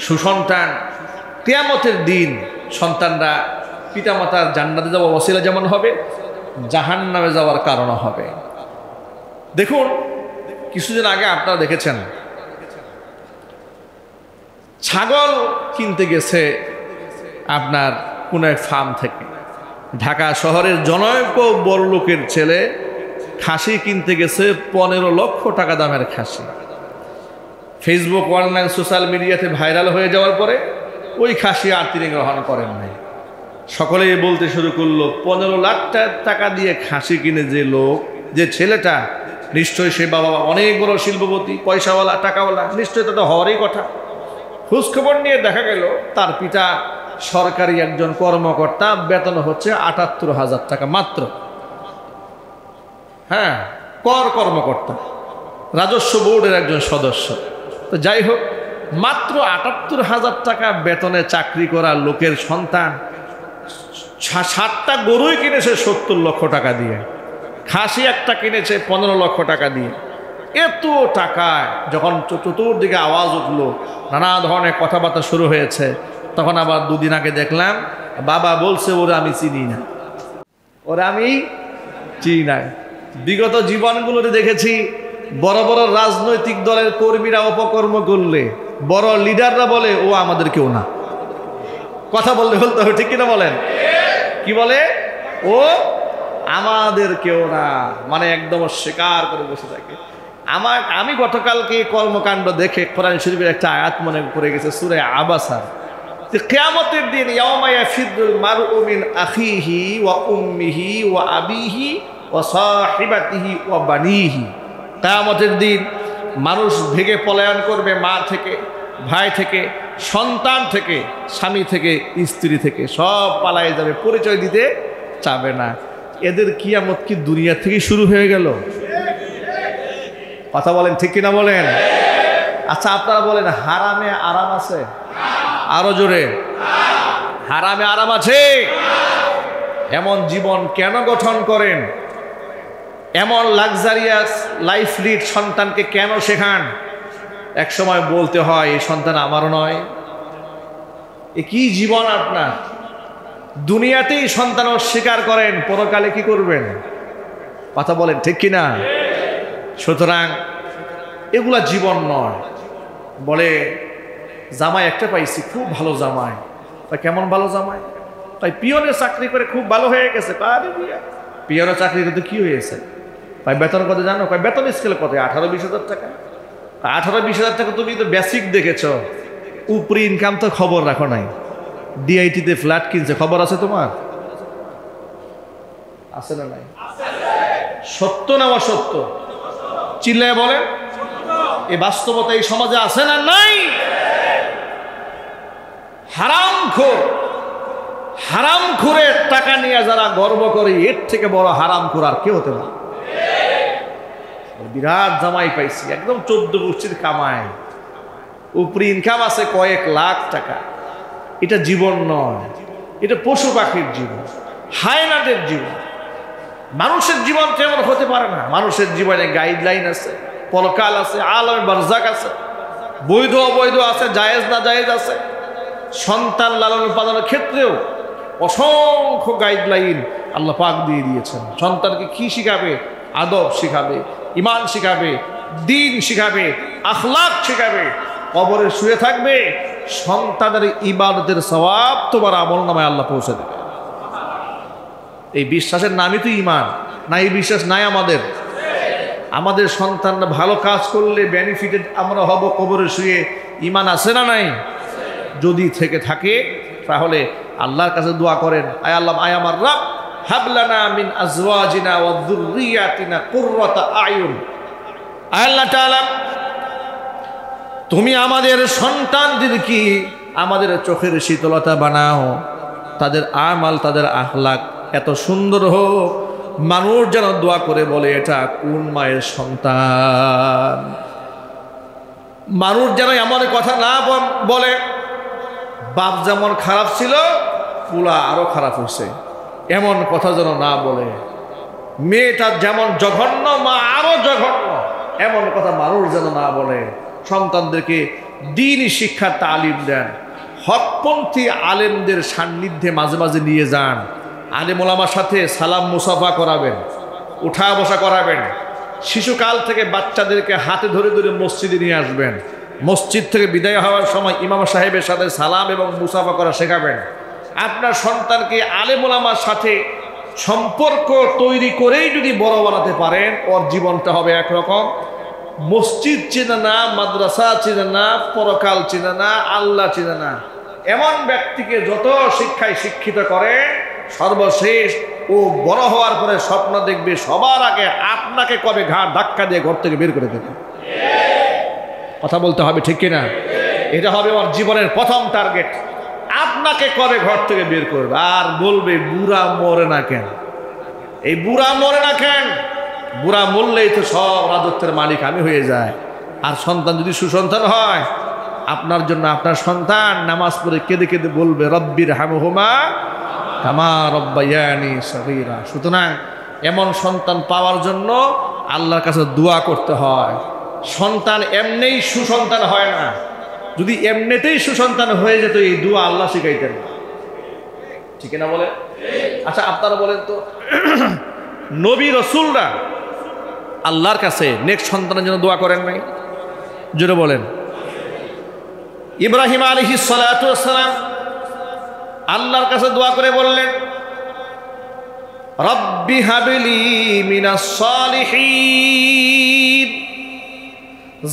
সুসন্তান কিয়ামতের দিন সন্তানরা পিতামাতার জান্নাতে যাওয়ার ওসিলা যেমন হবে, জাহান্নামে যাওয়ার কারণও হবে। দেখুন, কিছুদিন আগে আপনারা দেখেছেন ছাগল কিনতে গেছে আপনার কোন এক ফার্ম থেকে। ঢাকা শহরের জনৈক বড়লোকের ছেলে খাসি কিনতে গেছে 15 লক্ষ টাকা দামের খাসি। ফেসবুক, অনলাইন, সোশ্যাল মিডিয়াতে ভাইরাল হয়ে যাওয়ার পরে ওই খাসি আর তিনি গ্রহণ করেন নাই। সকলেই বলতে শুরু করলো, 15 লাখ টাকা দিয়ে খাসি কিনে যে লোক, যে ছেলেটা, নিশ্চয়ই সে বাবা অনেক বড় শিল্পপতি, পয়সাওয়ালা, টাকাওয়ালা, নিশ্চয়ই তা তো হওয়ারই কথা। খোঁজখবর নিয়ে দেখা গেল তার পিতা সরকারি একজন কর্মকর্তা, বেতন হচ্ছে ৭৮,০০০ টাকা মাত্র। হ্যাঁ, কর্মকর্তা, রাজস্ব বোর্ডের একজন সদস্য। তো যাই হোক, মাত্র ৭৮,০০০ টাকা বেতনে চাকরি করা লোকের সন্তান 7টা গরুই কিনেছে ৭০ লক্ষ টাকা দিয়ে, খাসি একটা কিনেছে 15 লক্ষ টাকা দিয়ে। এত টাকায় যখন চতুর্দিকে আওয়াজ উঠলো, নানা ধরনের কথাবার্তা শুরু হয়েছে, তখন আবার দুদিন আগে দেখলাম বাবা বলছে ওরা আমি চিনি না, ওরা আমি চিনি না। বিগত জীবনগুলোতে দেখেছি বড় বড় রাজনৈতিক দলের কর্মীরা অপকর্ম করলে বড় লিডাররা বলে ও আমাদের কেউ না। কথা বলতে হবে, ঠিক কিনা বলেন? কি বলে? ও আমাদের কেউ না, মানে একদম স্বীকার করে বসে থাকে। আমি গতকালকে কর্মকাণ্ড দেখে কোরআন শরীফের একটা আয়াত মনে পড়ে গেছে, সূরা আবাসার। কিয়ামতের দিন ইয়াওমা ইয়াফিরুল মারউ মিন আখিহি ওয়া উম্মিহি ওয়া আবিহি ওয়া সাহিবাতিহি ওয়া বানিহি। কিয়ামতের দিন মানুষ ভেগে পলায়ন করবে মা থেকে, ভাই থেকে, সন্তান থেকে, স্বামী থেকে, স্ত্রী থেকে, সব পালায়ে যাবে, পরিচয় দিতে চাবে না। এদের কিয়ামত কি দুনিয়া থেকে শুরু হয়ে গেল? কথা বলেন, ঠিক কিনা বলেন? আচ্ছা, আপনারা বলেন হারামে আরাম আছে? আরো জোরে, হারামে আরাম আছে? এমন জীবন কেন গঠন করেন? এমন লাক্সারিয়াস লাইফ লিড সন্তানকে কেন শেখান? এক সময় বলতে হয় এই সন্তান আমারও নয়। এ কি জীবন আপনার? দুনিয়াতেই সন্তান অস্বীকার করেন, পরকালে কি করবেন? কথা বলেন, ঠিক কিনা? সুতরাং এগুলা জীবন নয়। বলে জামাই একটা পাইছি, খুব ভালো জামাই। তা কেমন ভালো জামাই? তাই পিয়নের চাকরি করে খুব ভালো হয়ে গেছে। পিয়নের চাকরি করতে কি হয়েছে? তাই বেতন কত জানো? বেতন স্কেল কত? 18-20 হাজার টাকা। 18-20 হাজার টাকা তুমি তো বেসিক দেখেছ, উপরি ইনকাম তো খবর রাখো নাই। ডিআইটিতে ফ্ল্যাট কিনছে, খবর আছে তোমার? আছে না নাই? সত্য না অসত্য? চিল্লায় বলে। এই বাস্তবতা এই সমাজে আছে না নাই? হারামখোরের টাকা নিয়ে যারা গর্ব করে, এর থেকে বড় হারামখোর আর কেউ হতে পারে? বিরাট জামাই পাইছি, একদম 14 গোষ্ঠীর কামাই, উপরি ইনকাম আছে কয়েক লাখ টাকা। এটা জীবন নয়, এটা পশু পাখির জীবন, হায়নাদের জীবন। মানুষের জীবন তেমন হতে পারে না। মানুষের জীবনে গাইডলাইন আছে, পরকাল আছে, আলমে বারজাক আছে, বৈধ অবৈধ আছে, জায়েজ না জায়েজ আছে। সন্তান লালন পালনের ক্ষেত্রেও অসংখ্য গাইডলাইন আল্লাহ পাক দিয়ে দিয়েছেন। সন্তানকে কি শিখাবে? আদব শিখাবে, ইমান শিখাবে, দিন শিখাবে, আখলাক শিখাবে। কবরে শুয়ে থাকবে, সন্তানের ইবাদতের সওয়াব তোমার আমলনামায় আল্লাহ পৌঁছে দেবে। এই বিশ্বাসের নামই তো ইমান। না, এই বিশ্বাস নাই আমাদের। আমাদের সন্তানরা ভালো কাজ করলে বেনিফিটেড আমরা হব কবরে শুয়ে। ইমান আছে না নাই? যদি থেকে থাকে তাহলে আল্লাহর কাছে দোয়া করেন, আয় আল্লাহ, আয় আমার রব, হাবলানা মিন আজওয়াজিনা ওয়া যুররিয়াতিনা কুররাতা আয়ুন। আয় আল্লাহ তাআলা, তুমি আমাদের সন্তানদেরকে আমাদের চোখের শীতলতা বানাও, তাদের আমাল, তাদের আখলাক এত সুন্দর হোক, মানুষ যেন দোয়া করে বলে এটা কোন মায়ের সন্তান। মানুষ যেন এমন কথা না বলে বাপ যেমন খারাপ ছিল পুলা আরো খারাপ হয়েছে, এমন কথা যেন না বলে। মেয়েটা যেমন জঘন্য, মা আরো জঘন্য, এমন কথা মানুষ যেন না বলে। সন্তানদেরকে দ্বীনি শিক্ষার তালিম দেন, হকপন্থী আলেমদের সান্নিধ্যে মাঝে মাঝে নিয়ে যান, আলেম ওলামার সাথে সালাম মুসাফা করাবেন, উঠা বসা করাবেন। শিশুকাল থেকে বাচ্চাদেরকে হাতে ধরে ধরে মসজিদে নিয়ে আসবেন, মসজিদ থেকে বিদায় হওয়ার সময় ইমাম সাহেবের সাথে সালাম এবং মুসাফা করা শেখাবেন। আপনার সন্তানকে আলেম ওলামার সাথে সম্পর্ক তৈরি করেই যদি বড় বানাতে পারেন, ওর জীবনটা হবে একরকম। মসজিদ চেনে না, মাদ্রাসা চেনে না, পরকাল চেনে না, আল্লাহ চেনে না, এমন ব্যক্তিকে যত শিক্ষায় শিক্ষিত করে, সর্বশেষ ও বড় হওয়ার পরে স্বপ্ন দেখবে সবার আগে আপনাকে কবে ঘাড় ধাক্কা দিয়ে ঘর থেকে বের করে দেবে। কথা বলতে হবে, ঠিক কিনা? এটা হবে ওর জীবনের প্রথম টার্গেট, আপনাকে কবে ঘর থেকে বের করবে। আর বলবে বুড়া মরে না কেন, এই বুড়া মরে না কেন, বুড়া মরলেই তো সব রাজত্বের মালিক আমি হয়ে যায়। আর সন্তান যদি সুসন্তান হয়, আপনার জন্য আপনার সন্তান নামাজ পড়ে কেঁদে কেঁদে বলবে রব্বির হামহুমা কামা রব্বায়ানি সগীরা। সুতরাং এমন সন্তান পাওয়ার জন্য আল্লাহর কাছে দোয়া করতে হয়। সন্তান এমনিই সুসন্তান হয় না, যদি এমনিতেই সুসন্তান হয়ে যেত এই দোয়া আল্লাহ শিখাইতেন, ঠিক না বলে? আচ্ছা আপনারা বলেন তো, নবী রসুলরা আল্লাহর কাছে নেক্সট সন্তানের জন্য দোয়া করেন নাই? জোরে বলেন। ইব্রাহিম আলাইহিস সালাতু ওয়াস সালাম আল্লাহর কাছে দোয়া করে বললেন রব্বি হাবলি মিনাস সালিহিন।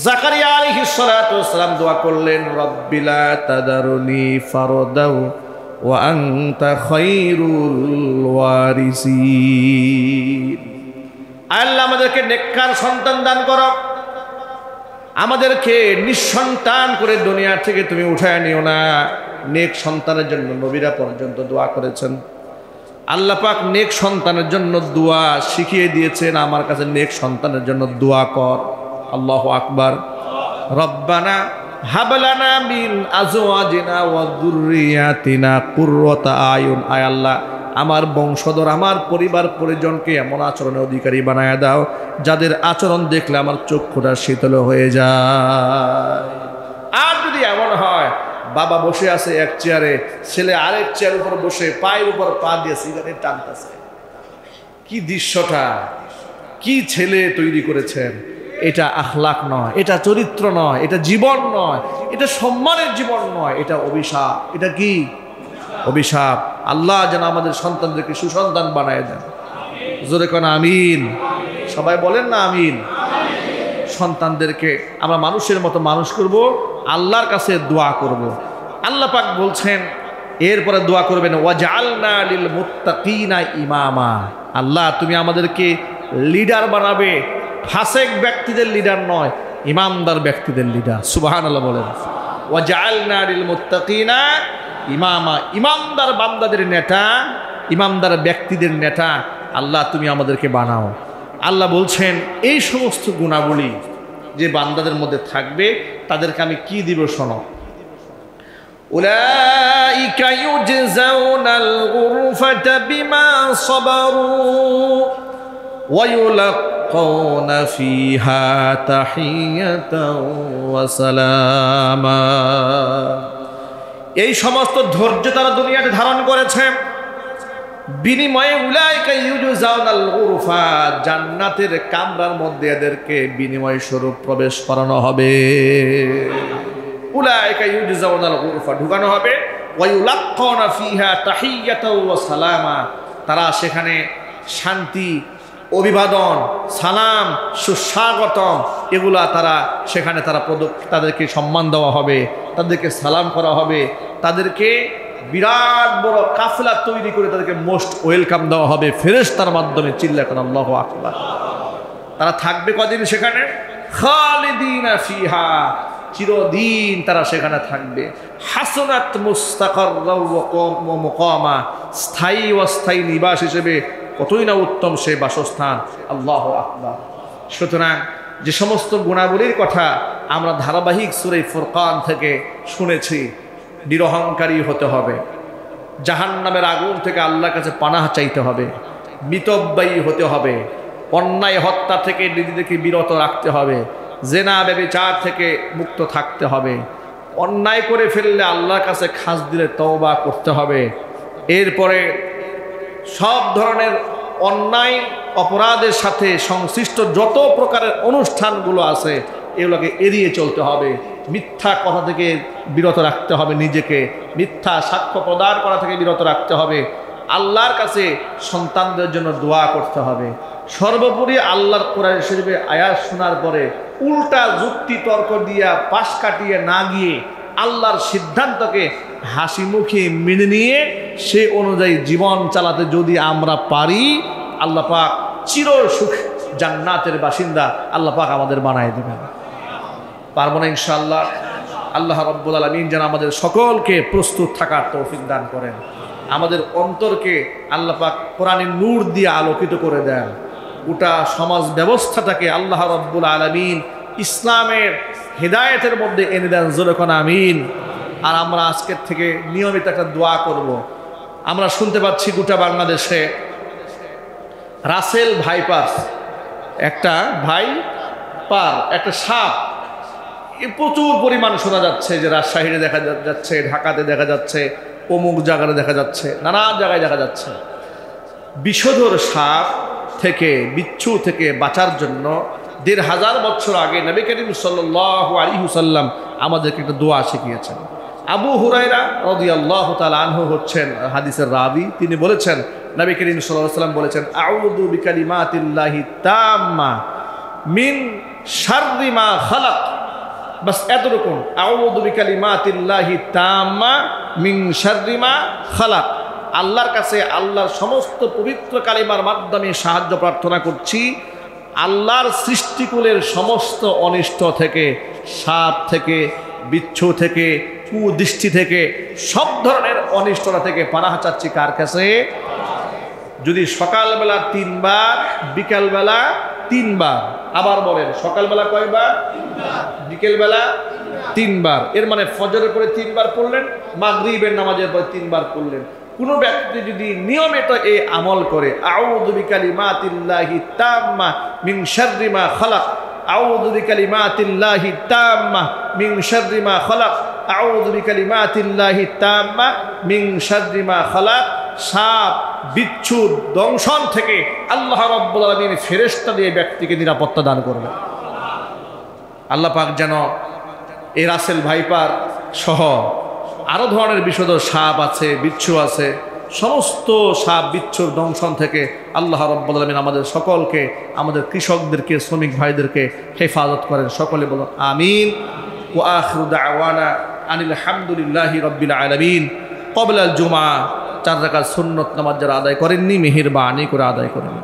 জাকারিয়া আলাইহিস সালাতু ওয়াস সালাম দোয়া করলেন রব্বি লা তাদারুনি ফারদাও ওয়া আনতা খায়রুল ওয়ারিসিন। আল্লাহ আমাদেরকে নেককার সন্তান দান করো, আমাদেরকে নিঃসন্তান করে দুনিয়া থেকে তুমি উঠায় নিও না। নেক সন্তানের জন্য নবীরা পর্যন্ত দোয়া করেছেন। আল্লাহ পাক নেক সন্তানের জন্য দোয়া শিখিয়ে দিয়েছেন, আমার কাছে নেক সন্তানের জন্য দোয়া কর। আল্লাহু আকবার। রব্বানা হাবলানা মিন আজওয়াজিনা ওয়া যুররিয়াতিনা কুররাতা আয়ুন। আয় আল্লাহ, আমার বংশধর, আমার পরিবার পরিজনকে এমন আচরণের অধিকারী বানায় দাও যাদের আচরণ দেখলে আমার চক্ষুটা শীতল হয়ে যায়। আর যদি এমন হয় বাবা বসে আছে এক চেয়ারে, ছেলে আরেক চেয়ার উপর বসে পায়ের উপর পা দিয়ে সিগারেট টানতেছে, কি দৃশ্যটা, কি ছেলে তৈরি করেছেন! এটা আখলাক নয়, এটা চরিত্র নয়, এটা জীবন নয়, এটা সম্মানের জীবন নয়, এটা অভিশাপ। এটা কি অভিশাপ। আল্লাহ যেন আমাদের সন্তানদেরকে সুসন্তান বানায় দেন। জোরে কোন আমিন। সবাই বলেন না আমিন। সন্তানদেরকে আমরা মানুষের মতো মানুষ করব, আল্লাহর কাছে দোয়া করব। আল্লাহ পাক বলছেন এরপরে দোয়া করবেন ওয়াজআলনা লিল মুত্তাকিনা ইমামা। আল্লাহ তুমি আমাদেরকে লিডার বানাবে, ফাসেক ব্যক্তিদের লিডার নয়, ইমানদার ব্যক্তিদের লিডার। সুবহানাল্লাহ বলেন। ওয়াজআলনা লিল মুত্তাকিনা ইমামা, ইমানদার বান্দাদের নেতা, ইমানদার ব্যক্তিদের নেতা আল্লাহ তুমি আমাদেরকে বানাও। আল্লাহ বলছেন এই সমস্ত গুণাবলী যে বান্দাদের মধ্যে থাকবে তাদেরকে আমি কি দিব শোনো। উলাইকা ইউজজাউনাল গুরফাতা বিমা সাবারু ওয়া ইউলাক্কাউনা ফিহা তাহিয়াতাও ওয়া সালামা। এই সমস্ত ধৈর্য তারা দুনিয়াতে ধারণ করেছে, বিনিময়ে উলাইকা ইউজজাউনাল গুরফা, জান্নাতের কামরার মধ্যে এদেরকে বিনিময় স্বরূপ প্রবেশ করানো হবে। উলাইকা ইউজজাউনাল গুরফা, ঢুকানো হবে। ওয়া ইউলাক্কাউনা ফিহা তাহিয়াতাও ওয়া সালামা, তারা সেখানে শান্তি, অভিবাদন, সালাম, সুস্বাগতম এগুলা তারা সেখানে তাদেরকে সম্মান দেওয়া হবে, তাদেরকে সালাম করা হবে, তাদেরকে বিরাট বড় কাফেলা তৈরি করে তাদেরকে মোস্ট ওয়েলকাম দেওয়া হবে ফেরেশতার মাধ্যমে। চিল্লা করে আল্লাহু আকবার। তারা থাকবে কদিন সেখানে? খালিদিনা ফিহা, চিরদিন তারা সেখানে থাকবে। হাসনাত মুস্তাকাররাও ওয়া মুকামা, স্থায়ী অস্থায়ী নিবাস হিসেবে কতই না উত্তম সেই বাসস্থান। আল্লাহু আকবার। সুতরাং যে সমস্ত গুণাবলীর কথা আমরা ধারাবাহিক সূরা ফুরকান থেকে শুনেছি, নিরহংকারী হতে হবে, জাহান্নামের আগুন থেকে আল্লাহর কাছে পানাহ চাইতে হবে, মিতব্যয়ী হতে হবে, অন্যায় হত্যা থেকে নিজেদেরকে বিরত রাখতে হবে, জেনা ব্যভিচার থেকে মুক্ত থাকতে হবে, অন্যায় করে ফেললে আল্লাহর কাছে খাস দিলে তওবা করতে হবে। এরপরে সব ধরনের অন্যায় অপরাধের সাথে সংশ্লিষ্ট যত প্রকারের অনুষ্ঠানগুলো আছে এগুলোকে এড়িয়ে চলতে হবে। মিথ্যা কথা থেকে বিরত রাখতে হবে নিজেকে, মিথ্যা সাক্ষ্য প্রদান করা থেকে বিরত রাখতে হবে, আল্লাহর কাছে সন্তানদের জন্য দোয়া করতে হবে। সর্বোপরি আল্লাহর কোরআন শরীফে আয়াত শোনার পরে উল্টা যুক্তি তর্ক দিয়া পাশ কাটিয়ে না গিয়ে আল্লাহর সিদ্ধান্তকে হাসি মুখে মেনে নিয়ে সে অনুযায়ী জীবন চালাতে যদি আমরা পারি, আল্লাহ পাক চির সুখ জান্নাতের বাসিন্দা আল্লাহ পাক আমাদের বানায় দেবেন। পারবো না ইনশাআল্লাহ? আল্লাহ রাব্বুল আলামিন যেন আমাদের সকলকে প্রস্তুত থাকার তৌফিক দান করেন, আমাদের অন্তরকে আল্লাহ পাক কোরআনের নূর দিয়ে আলোকিত করে দেন, গোটা সমাজ ব্যবস্থাটাকে আল্লাহ রাব্বুল আলামিন ইসলামের হেদায়েতের মধ্যে এনে দেন। জোরে কোন আমিন। আর আমরা আজকের থেকে নিয়মিত একটা দোয়া করব। আমরা শুনতে পাচ্ছি গোটা বাংলাদেশে রাসেল ভাইপার, একটা সাপ প্রচুর পরিমাণ শোনা যাচ্ছে, যে রাজশাহীতে দেখা যাচ্ছে, ঢাকাতে দেখা যাচ্ছে, অমুক জায়গায় দেখা যাচ্ছে, নানা জায়গায় দেখা যাচ্ছে। বিষধর সাপ থেকে, বিচ্ছু থেকে বাঁচার জন্য ১৫০০ বছর আগে নবী করিম সাল্লাল্লাহু আলাইহি ওয়াসাল্লাম আমাদেরকে একটা দোয়া শিখিয়েছেন। আবু হুরায়রা রাদিয়াল্লাহু তাআলা আনহু হচ্ছেন হাদিসের রাবি। তিনি বলেছেন, নবী করিম সাল্লাল্লাহু আলাইহি ওয়াসাল্লাম বলেছেন, আউযু বিকালিমাতিল্লাহি তাম্মা মিন শাররি মা খালাক। বাস এতটুকু, আউযু বিকালিমাতিল্লাহি তাম্মা মিন শাররি মা খালাক। আল্লাহর কাছে আল্লাহর সমস্ত পবিত্র কালিমার মাধ্যমে সাহায্য প্রার্থনা করছি আল্লাহর সৃষ্টিকুলের সমস্ত অনিষ্ট থেকে, সাপ থেকে, বিচ্ছু থেকে, কুদৃষ্টি থেকে, সব ধরনের অনিষ্টতা থেকে পানাহ চাচ্ছি কার কাছে? যদি সকালবেলা ৩ বার, বিকালবেলা ৩ বার, আবার বলেন সকালবেলা কয়বার? বিকেলবেলা ৩ বার। এর মানে ফজরের পরে ৩ বার পড়লেন, মাগরিবের নামাজের পরে 3 বার পড়লেন। কোনো ব্যক্তি যদি নিয়মিত এই আমল করে, আউযু বিকালিমাতিল্লাহি তাম্মা মিন শাররি মা খালাক, আউযু বিকালিমাতিল্লাহি তাম্মা মিন শাররি মা খালাক, আউযু বিকালিমাতিল্লাহি তাম্মা মিন শাররি মা খালাক, সাপ বিচ্ছুর দংশন থেকে আল্লাহ রাব্বুল আলামিন ফেরেশতা দিয়ে ব্যক্তিকে নিরাপত্তা দান করবে। আল্লাহ পাক যেন এই রাসেল ভাইপার সহ আরো ধরনের বিষধর সাপ আছে, বিচ্ছু আছে, সমস্ত সাপ বিচ্ছুর দংশন থেকে আল্লাহ রাব্বুল আলামিন আমাদের সকলকে, আমাদের কৃষকদেরকে, শ্রমিক ভাইদেরকে হেফাজত করেন। সকলে বলুন আমিন। ওয়া আখিরু দাওয়ানা আনিল হামদুলিল্লাহি রাব্বিল আলামিন। ক্বাবলা আল জুমআ 4 রাকাত সুন্নত নামাজ যারা আদায় করেননি মেহেরবানি করে আদায় করেন।